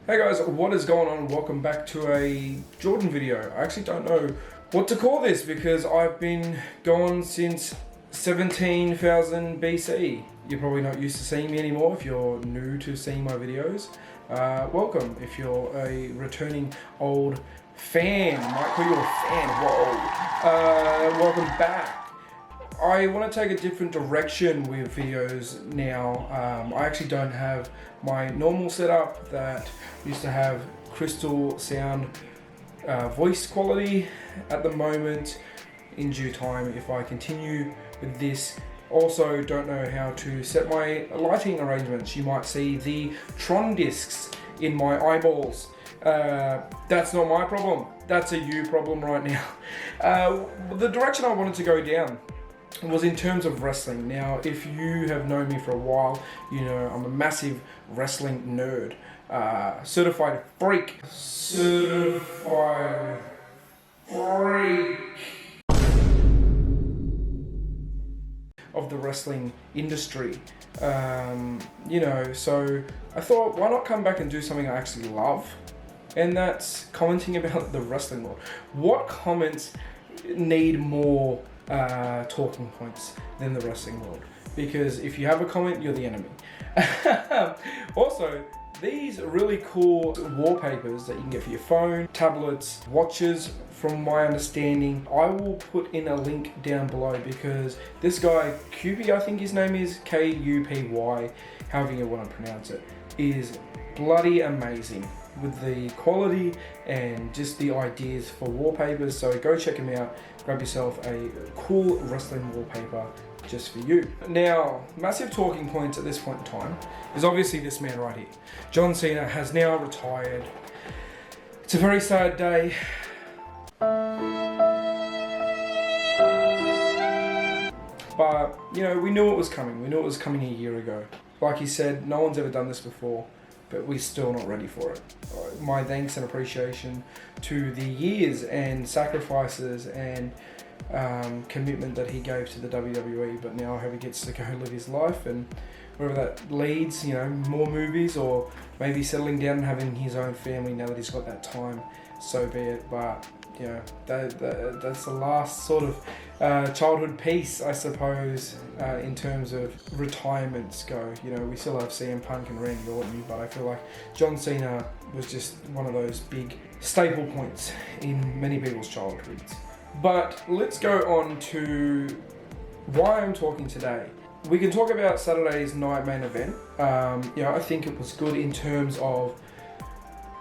Hey guys, what is going on? Welcome back to a Jordan video. I actually don't know what to call this because I've been gone since 17,000 BC. You're probably not used to seeing me anymore if you're new to seeing my videos. Welcome if you're a returning old fan. I might call you a fan, whoa. Welcome back. I want to take a different direction with videos now. I actually don't have my normal setup that used to have crystal sound voice quality at the moment. In due time, if I continue with this, also don't know how to set my lighting arrangements. You might see the Tron discs in my eyeballs. That's not my problem. That's a you problem right now. The direction I wanted to go down was in terms of wrestling. Now, if you have known me for a while, you know I'm a massive wrestling nerd. Certified freak. Certified freak of the wrestling industry. So I thought, why not come back and do something I actually love? And that's commenting about the wrestling world. What comments need more talking points than the wrestling world? Because if you have a comment, you're the enemy. Also, these really cool wallpapers that you can get for your phone, tablets, watches, from my understanding, I will put in a link down below because this guy, Kupy, I think his name is, K-U-P-Y, however you want to pronounce it, is bloody amazing with the quality and just the ideas for wallpapers. So go check him out, grab yourself a cool wrestling wallpaper just for you. Now, massive talking points at this point in time is obviously this man right here. John Cena has now retired. It's a very sad day. But, you know, we knew it was coming. We knew it was coming a year ago. Like he said, no one's ever done this before, but we're still not ready for it. My thanks and appreciation to the years and sacrifices and commitment that he gave to the WWE, but now he gets to go live his life, and wherever that leads, you know, more movies or maybe settling down and having his own family now that he's got that time, so be it. But you know, that's the last sort of childhood piece, I suppose, in terms of retirements go. You know, we still have CM Punk and Randy Orton, but I feel like John Cena was just one of those big staple points in many people's childhoods. But let's go on to why I'm talking today. We can talk about Saturday's night main event. I think it was good in terms of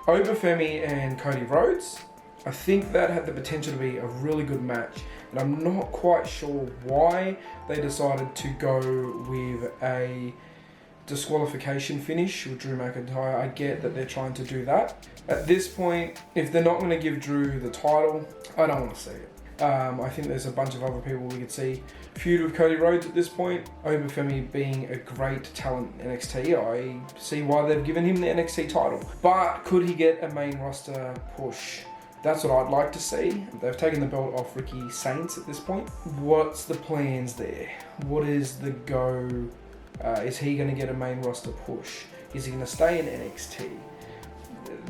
Oba Femi and Cody Rhodes. I think that had the potential to be a really good match, and I'm not quite sure why they decided to go with a disqualification finish with Drew McIntyre. I get that they're trying to do that. At this point, if they're not going to give Drew the title, I don't want to see it. I think there's a bunch of other people we could see feud with Cody Rhodes at this point. Oba Femi being a great talent in NXT, I see why they've given him the NXT title. But could he get a main roster push? That's what I'd like to see. They've taken the belt off Ricky Saints at this point. What's the plans there? What is the go? Is he going to get a main roster push? Is he going to stay in NXT?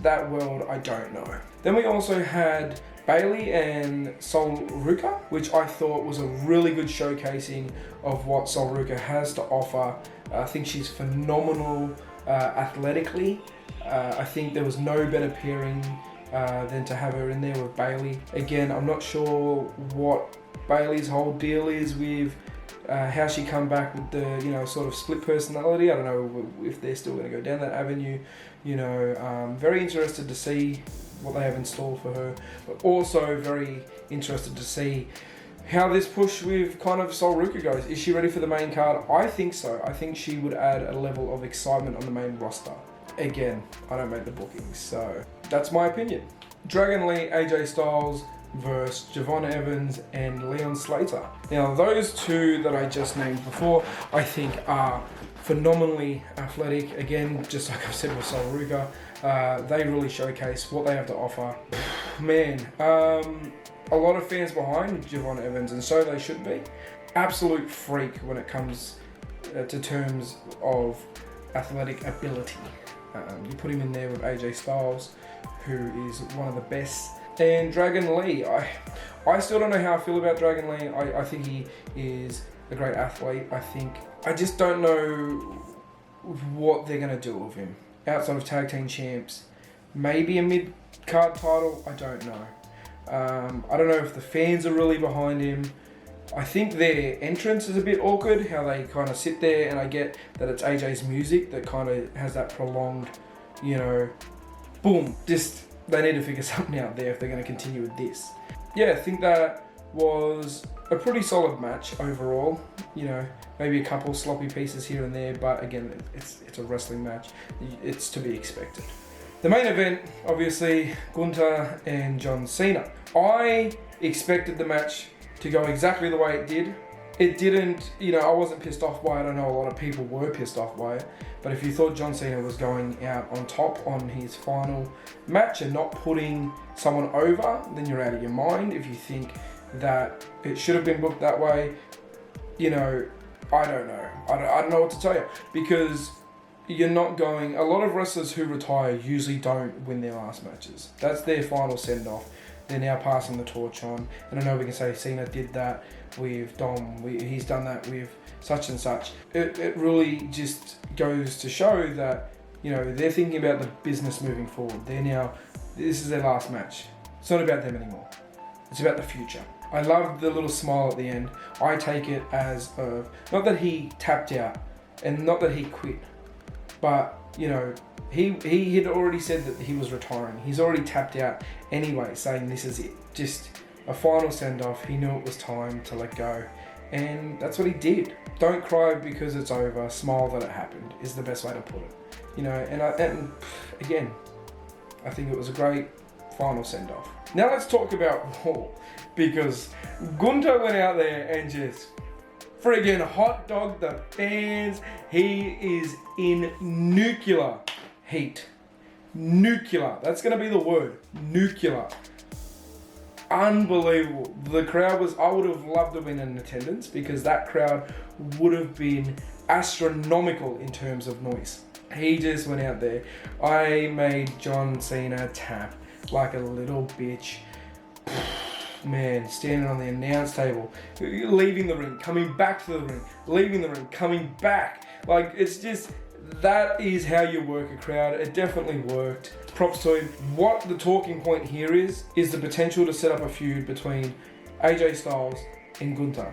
That world, I don't know. Then we also had Bayley and Ruca, which I thought was a really good showcasing of what Ruca has to offer. I think she's phenomenal athletically. I think there was no better pairing than to have her in there with Bayley. Again, I'm not sure what Bayley's whole deal is with how she come back with the sort of split personality. I don't know if they're still going to go down that avenue. Very interested to see what they have installed for her, but also very interested to see how this push with kind of Ruca goes. Is she ready for the main card? I think so. I think she would add a level of excitement on the main roster. Again, I don't make the bookings, so that's my opinion. Dragon Lee, AJ Styles versus Javon Evans and Leon Slater. Now, those two that I just named before, I think are phenomenally athletic. Again, just like I've said with Ruca, they really showcase what they have to offer. Man, a lot of fans behind Javon Evans, and so they should be. Absolute freak when it comes to terms of athletic ability. You put him in there with AJ Styles, who is one of the best. And Dragon Lee, I still don't know how I feel about Dragon Lee. I think he is a great athlete. I just don't know what they're going to do with him. Outside of tag team champs, maybe a mid-card title, I don't know. I don't know if the fans are really behind him. I think their entrance is a bit awkward, how they kind of sit there, and I get that it's AJ's music that kind of has that prolonged, boom, just they need to figure something out there if they're going to continue with this. Yeah, I think that was a pretty solid match overall. Maybe a couple sloppy pieces here and there, but again, it's a wrestling match. It's to be expected. The main event, obviously, Gunther and John Cena. I expected the match to go exactly the way it did. It didn't, I wasn't pissed off by it. I know a lot of people were pissed off by it. But if you thought John Cena was going out on top on his final match and not putting someone over, then you're out of your mind. If you think that it should have been booked that way, I don't know. I don't know what to tell you. Because you're not going... A lot of wrestlers who retire usually don't win their last matches. That's their final send-off. They're now passing the torch on. And I know we can say Cena did that with Dom. He's done that with such and such. It really just goes to show that, they're thinking about the business moving forward. This is their last match. It's not about them anymore. It's about the future. I love the little smile at the end. I take it as, not that he tapped out and not that he quit, but, he had already said that he was retiring. He's already tapped out anyway, saying this is it. Just a final send-off. He knew it was time to let go. And that's what he did. Don't cry because it's over. Smile that it happened is the best way to put it. And again, I think it was a great final send-off. Now let's talk about Raw, because Gunther went out there and just friggin' hot dog the fans. He is in nuclear heat. Nuclear. That's going to be the word. Nuclear. Unbelievable. The crowd I would have loved to have been in attendance, because that crowd would have been astronomical in terms of noise. He just went out there. I made John Cena tap like a little bitch. Man, standing on the announce table, leaving the ring, coming back to the ring, leaving the ring, coming back. Like, it's just, that is how you work a crowd. It definitely worked. Props to him. What the talking point here is the potential to set up a feud between AJ Styles and Gunther,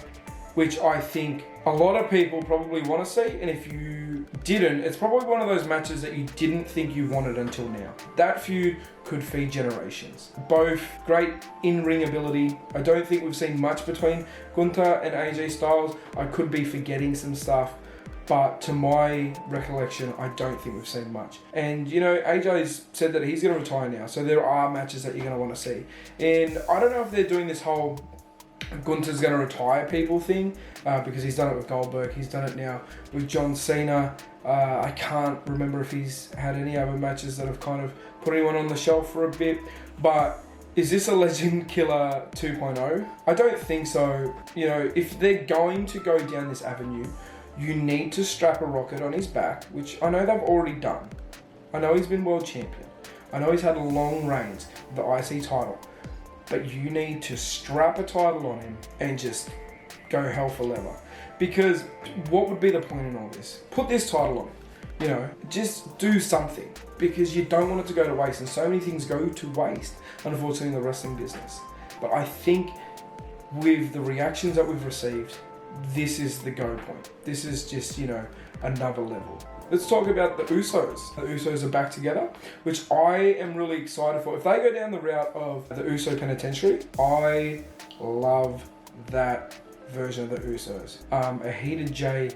which I think a lot of people probably want to see, and if you didn't, it's probably one of those matches that you didn't think you wanted until now. That feud could feed generations. Both great in-ring ability. I don't think we've seen much between Gunther and AJ Styles. I could be forgetting some stuff, but to my recollection, I don't think we've seen much. And AJ's said that he's going to retire now, so there are matches that you're going to want to see. And I don't know if they're doing this whole Gunther's going to retire people thing, because he's done it with Goldberg. He's done it now with John Cena. I can't remember if he's had any other matches that have kind of put anyone on the shelf for a bit. But is this a Legend Killer 2.0? I don't think so. If they're going to go down this avenue, you need to strap a rocket on his back, which I know they've already done. I know he's been world champion. I know he's had long reigns of the IC title. But you need to strap a title on him and just go hell for leather. Because what would be the point in all this? Put this title on him. Just do something. Because you don't want it to go to waste. And so many things go to waste, unfortunately, in the wrestling business. But I think with the reactions that we've received, this is the go point. This is just, another level. Let's talk about the Usos. The Usos are back together, which I am really excited for. If they go down the route of the Uso Penitentiary, I love that version of the Usos. A heated Jay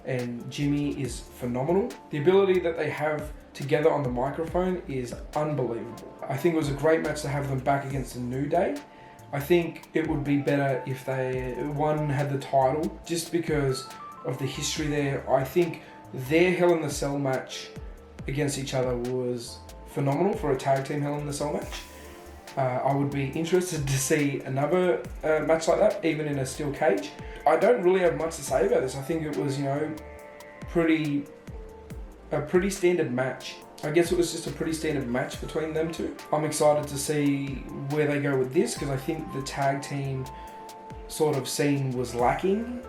and Jimmy is phenomenal. The ability that they have together on the microphone is unbelievable. I think it was a great match to have them back against the New Day. I think it would be better if one had the title, just because of the history there. I think their Hell in the Cell match against each other was phenomenal for a tag team Hell in the Cell match. I would be interested to see another match like that, even in a steel cage. I don't really have much to say about this. I think it was, a pretty standard match. I guess it was just a pretty standard match between them two. I'm excited to see where they go with this, because I think the tag team sort of scene was lacking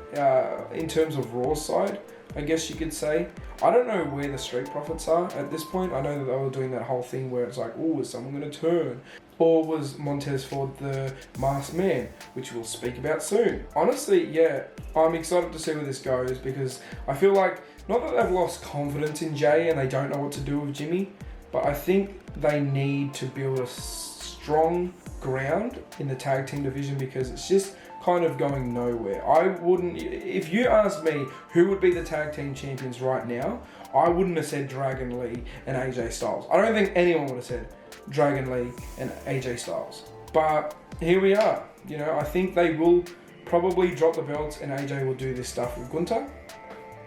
in terms of Raw's side, I guess you could say. I don't know where the Street Profits are at this point. I know that they were doing that whole thing where it's like, oh, is someone going to turn? Or was Montez Ford the masked man, which we'll speak about soon. Honestly, yeah, I'm excited to see where this goes, because I feel like, not that they've lost confidence in Jay and they don't know what to do with Jimmy, but I think they need to build a strong ground in the tag team division, because it's just kind of going nowhere. I wouldn't, if you asked me who would be the tag team champions right now, I wouldn't have said Dragon Lee and AJ Styles. I don't think anyone would have said Dragon Lee and AJ Styles. But here we are. You know, I think they will probably drop the belts and AJ will do this stuff with Gunther,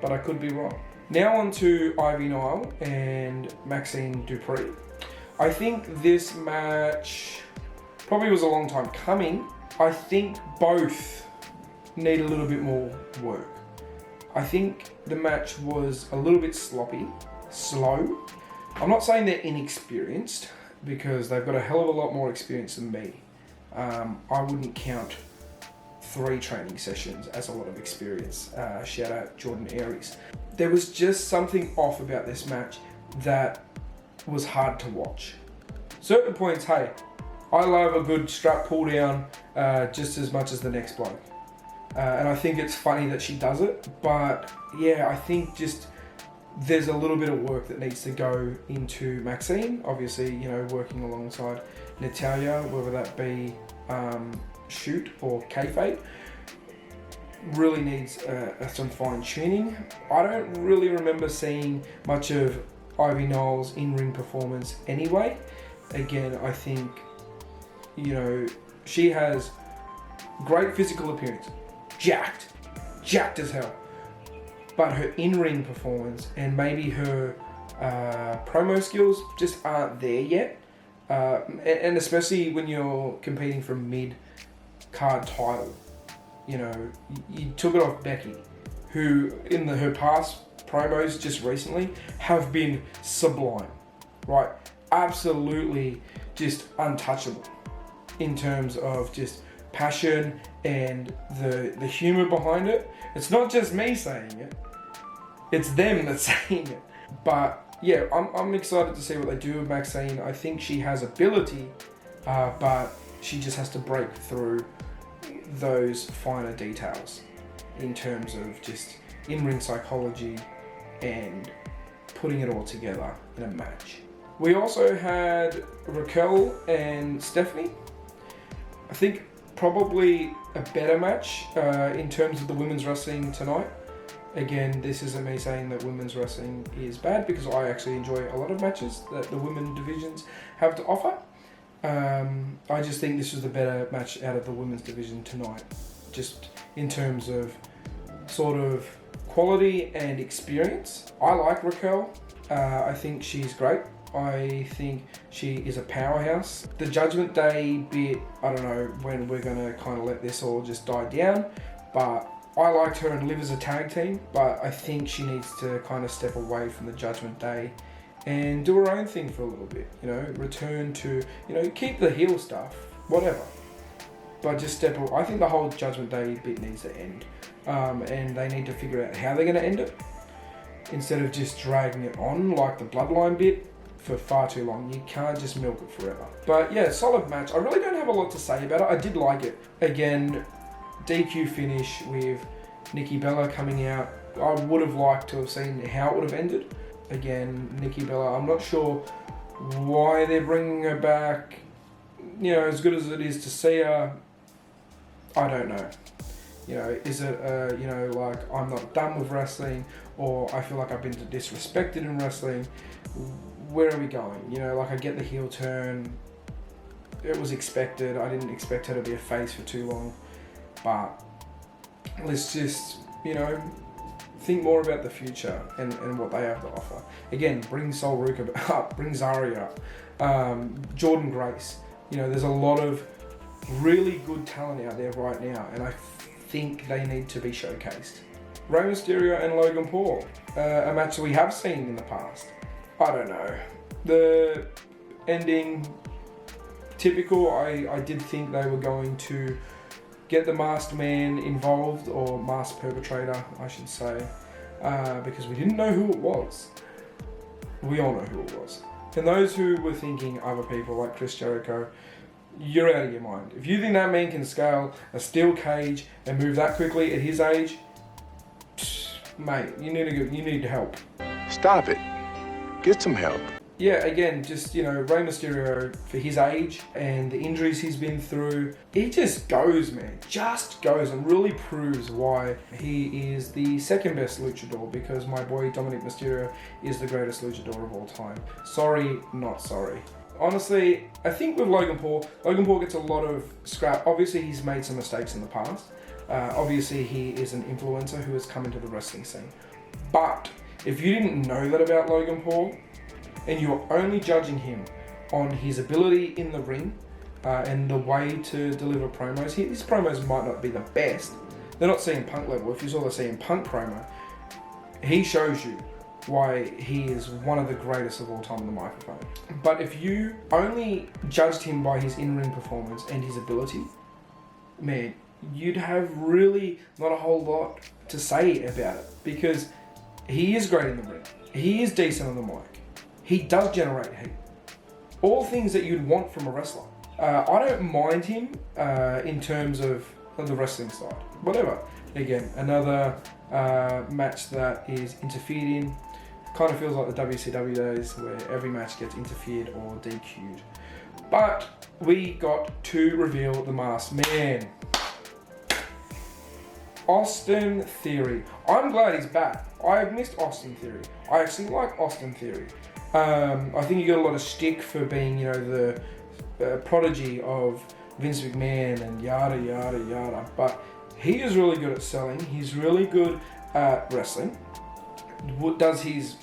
but I could be wrong. Now on to Ivy Nile and Maxine Dupree. I think this match probably was a long time coming. I think both need a little bit more work. I think the match was a little bit sloppy, slow. I'm not saying they're inexperienced, because they've got a hell of a lot more experience than me. I wouldn't count 3 training sessions as a lot of experience. Shout out Jordan Aries. There was just something off about this match that was hard to watch. Certain points, hey, I love a good strap pull down just as much as the next bloke. And I think it's funny that she does it, but yeah, I think just there's a little bit of work that needs to go into Maxine. Obviously, you know, working alongside Natalya, whether that be shoot or kayfabe, really needs some fine tuning. I don't really remember seeing much of Ivy Nile's in-ring performance anyway. Again, I think, you know, she has great physical appearance, jacked as hell. But her in-ring performance and maybe her promo skills just aren't there yet. And especially when you're competing for a mid-card title. You know, you took it off Becky, who in her past promos just recently have been sublime, right? Absolutely just untouchable in terms of just passion and the humor behind it. It's not just me saying it, it's them that's saying it. But yeah, I'm excited to see what they do with Maxine. I think she has ability, but she just has to break through those finer details in terms of just in-ring psychology and putting it all together in a match. We also had Raquel and Stephanie. I think probably a better match in terms of the women's wrestling tonight. Again, this isn't me saying that women's wrestling is bad, because I actually enjoy a lot of matches that the women divisions have to offer. I just think this was the better match out of the women's division tonight, just in terms of sort of quality and experience. I like Raquel. I think she's great. I think she is a powerhouse. The Judgment Day bit, I don't know when we're going to kind of let this all just die down, but I liked her and Liv as a tag team, but I think she needs to kind of step away from the Judgment Day and do her own thing for a little bit, you know, return to, you know, keep the heel stuff, whatever, but just step away. I think the whole Judgment Day bit needs to end, and they need to figure out how they're going to end it, instead of just dragging it on like the Bloodline bit for far too long. You can't just milk it forever. But yeah, solid match. I really don't have a lot to say about it. I did like it. Again, DQ finish with Nikki Bella coming out. I would have liked to have seen how it would have ended. Again, Nikki Bella, I'm not sure why they're bringing her back. You know, as good as it is to see her, I don't know. You know, is it, you know, like I'm not done with wrestling, or I feel like I've been disrespected in wrestling? Where are we going? You know, like I get the heel turn. It was expected. I didn't expect her to be a face for too long. But let's just, you know, think more about the future and what they have to offer. Again, bring Sol Ruca up, bring Zari up, Jordan Grace. You know, there's a lot of really good talent out there right now, and I think they need to be showcased. Rey Mysterio and Logan Paul, a match that we have seen in the past. I don't know. The ending, typical. I did think they were going to get the masked man involved, or masked perpetrator, I should say, because we didn't know who it was. We all know who it was. And those who were thinking other people like Chris Jericho, you're out of your mind. If you think that man can scale a steel cage and move that quickly at his age, mate, you need help. Stop it. Get some help. Yeah, again, just, Rey Mysterio, for his age and the injuries he's been through, he just goes, man. Just goes and really proves why he is the second best luchador, because my boy Dominic Mysterio is the greatest luchador of all time. Sorry, not sorry. Honestly, I think with Logan Paul gets a lot of scrap. Obviously, he's made some mistakes in the past. Obviously, he is an influencer who has come into the wrestling scene. But if you didn't know that about Logan Paul, and you're only judging him on his ability in the ring and the way to deliver promos, his promos might not be the best. They're not CM Punk level. If you saw the CM Punk promo, he shows you why he is one of the greatest of all time on the microphone. But if you only judged him by his in-ring performance and his ability, man, you'd have really not a whole lot to say about it, because he is great in the ring. He is decent on the mic. He does generate heat. All things that you'd want from a wrestler. I don't mind him in terms of the wrestling side. Whatever. Again, another match that is interfered in. Kind of feels like the WCW days where every match gets interfered or DQ'd. But we got to reveal the masked man. Austin Theory. I'm glad he's back. I've missed Austin Theory. I actually like Austin Theory. I think he got a lot of stick for being, the prodigy of Vince McMahon and yada, yada, yada. But he is really good at selling. He's really good at wrestling. Does his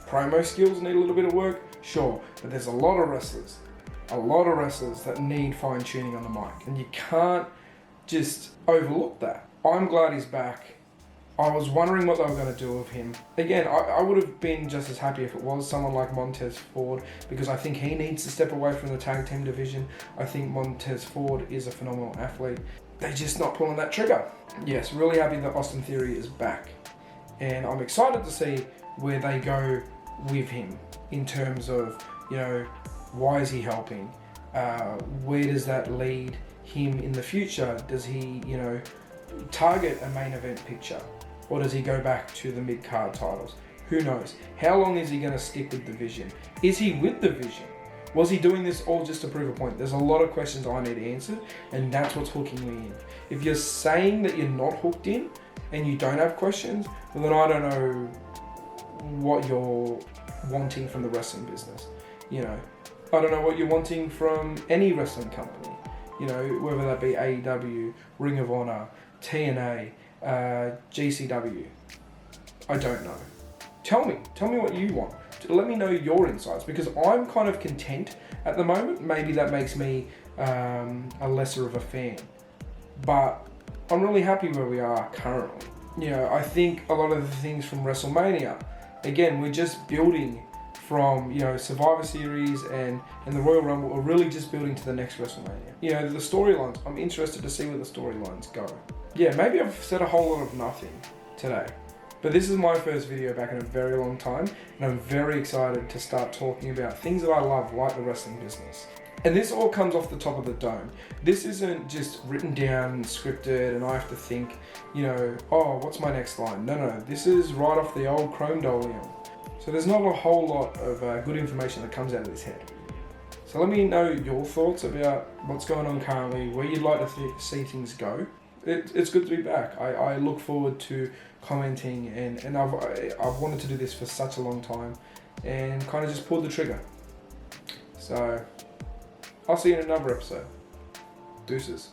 promo skills need a little bit of work? Sure. But there's a lot of wrestlers that need fine-tuning on the mic. And you can't just overlook that. I'm glad he's back. I was wondering what they were going to do with him. Again, I would have been just as happy if it was someone like Montez Ford, because I think he needs to step away from the tag team division. I think Montez Ford is a phenomenal athlete. They're just not pulling that trigger. Yes, really happy that Austin Theory is back. And I'm excited to see where they go with him in terms of, why is he helping? Where does that lead him in the future? Does he, target a main event picture? Or does he go back to the mid-card titles? Who knows? How long is he going to stick with the Vision? Is he with the Vision? Was he doing this all just to prove a point? There's a lot of questions I need answered, and that's what's hooking me in. If you're saying that you're not hooked in, and you don't have questions, well then I don't know what you're wanting from the wrestling business. I don't know what you're wanting from any wrestling company. Whether that be AEW, Ring of Honor, TNA, GCW. I don't know. Tell me what you want. Let me know your insights, because I'm kind of content at the moment. Maybe that makes me a lesser of a fan, but I'm really happy where we are currently. I think a lot of the things from WrestleMania, again, we're just building from, Survivor Series and the Royal Rumble, are really just building to the next WrestleMania. The storylines, I'm interested to see where the storylines go. Yeah, maybe I've said a whole lot of nothing today, but this is my first video back in a very long time, and I'm very excited to start talking about things that I love, like the wrestling business. And this all comes off the top of the dome. This isn't just written down and scripted and I have to think, what's my next line? No, this is right off the old Chrome Dolium. So there's not a whole lot of good information that comes out of this head. So let me know your thoughts about what's going on currently, where you'd like to see things go. It's good to be back. I look forward to commenting, and I've wanted to do this for such a long time, and kind of just pulled the trigger. So I'll see you in another episode. Deuces.